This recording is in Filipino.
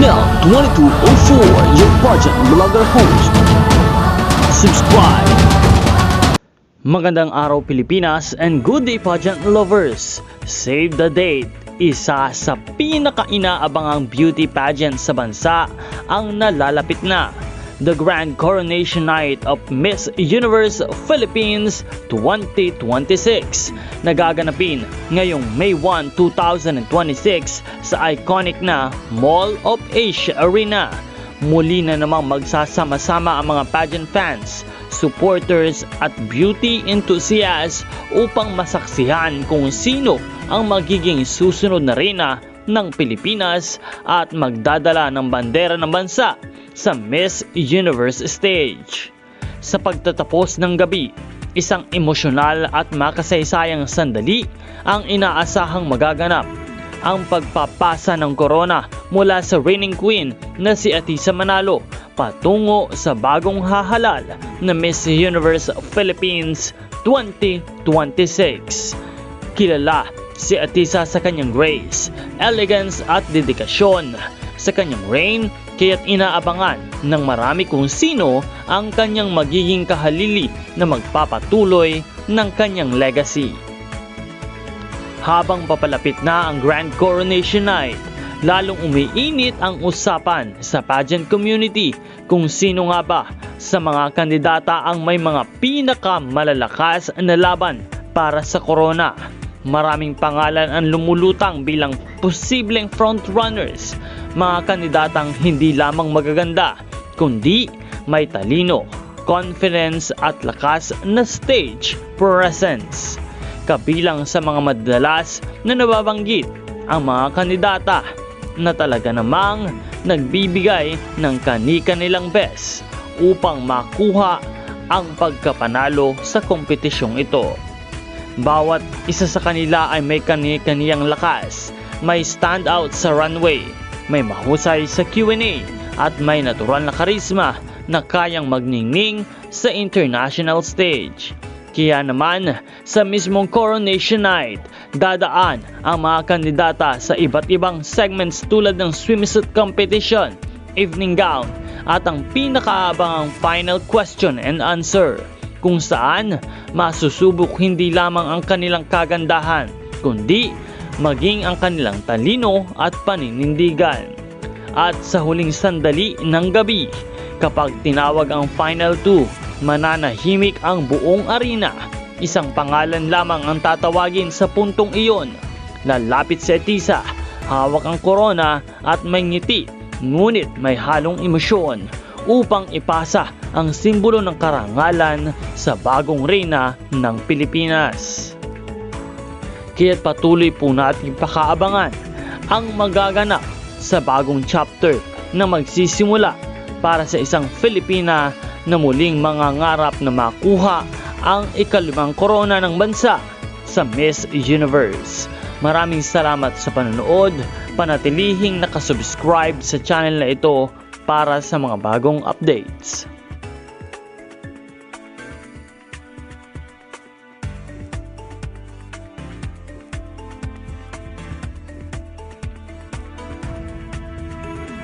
Mel 2204, your pageant vlogger host. Subscribe! Magandang araw Pilipinas and good day pageant lovers! Save the date! Isa sa pinaka-inaabangang beauty pageant sa bansa ang nalalapit na. The Grand Coronation Night of Miss Universe Philippines 2026 nagaganapin ngayong May 1, 2026 sa iconic na Mall of Asia Arena. Muli na namang magsasama-sama ang mga pageant fans, supporters at beauty enthusiasts upang masaksihan kung sino ang magiging susunod na reyna ng Pilipinas at magdadala ng bandera ng bansa sa Miss Universe stage. Sa pagtatapos ng gabi, isang emosyonal at makasaysayang sandali ang inaasahang magaganap. Ang pagpapasa ng corona mula sa reigning queen na si Atisa Manalo patungo sa bagong hahalal na Miss Universe Philippines 2026. Kilala si Atisa sa kanyang grace, elegance at dedikasyon sa kanyang reign, kaya't inaabangan ng marami kung sino ang kanyang magiging kahalili na magpapatuloy ng kanyang legacy. Habang papalapit na ang Grand Coronation Night, lalong umiinit ang usapan sa pageant community kung sino nga ba sa mga kandidata ang may mga pinakamalalakas na laban para sa corona. Maraming pangalan ang lumulutang bilang posibleng frontrunners, mga kandidatang hindi lamang magaganda, kundi may talino, confidence at lakas na stage presence. Kabilang sa mga madalas na nababanggit ang mga kandidata na talaga namang nagbibigay ng kani-kanilang best upang makuha ang pagkapanalo sa kompetisyong ito. Bawat isa sa kanila ay may kani-kaniyang lakas, may standout sa runway, may mahusay sa Q&A at may natural na karisma na kayang magningning sa international stage. Kaya naman sa mismong Coronation Night, dadaan ang mga kandidata sa iba't ibang segments tulad ng swimsuit competition, evening gown at ang pinakaabangang final question and answer, kung saan masusubok hindi lamang ang kanilang kagandahan, kundi maging ang kanilang talino at paninindigan. At sa huling sandali ng gabi, kapag tinawag ang Final 2, mananahimik ang buong arena. Isang pangalan lamang ang tatawagin sa puntong iyon. Lalapit si Atisa, hawak ang corona at may ngiti, ngunit may halong emosyon upang ipasa ang simbolo ng karangalan sa bagong reyna ng Pilipinas. Kaya't patuloy po nating pakaabangan ang magaganap sa bagong chapter na magsisimula para sa isang Filipina na muling mangangarap na makuha ang ika-5 korona ng bansa sa Miss Universe. Maraming salamat sa panonood, panatilihing nakasubscribe sa channel na ito para sa mga bagong updates.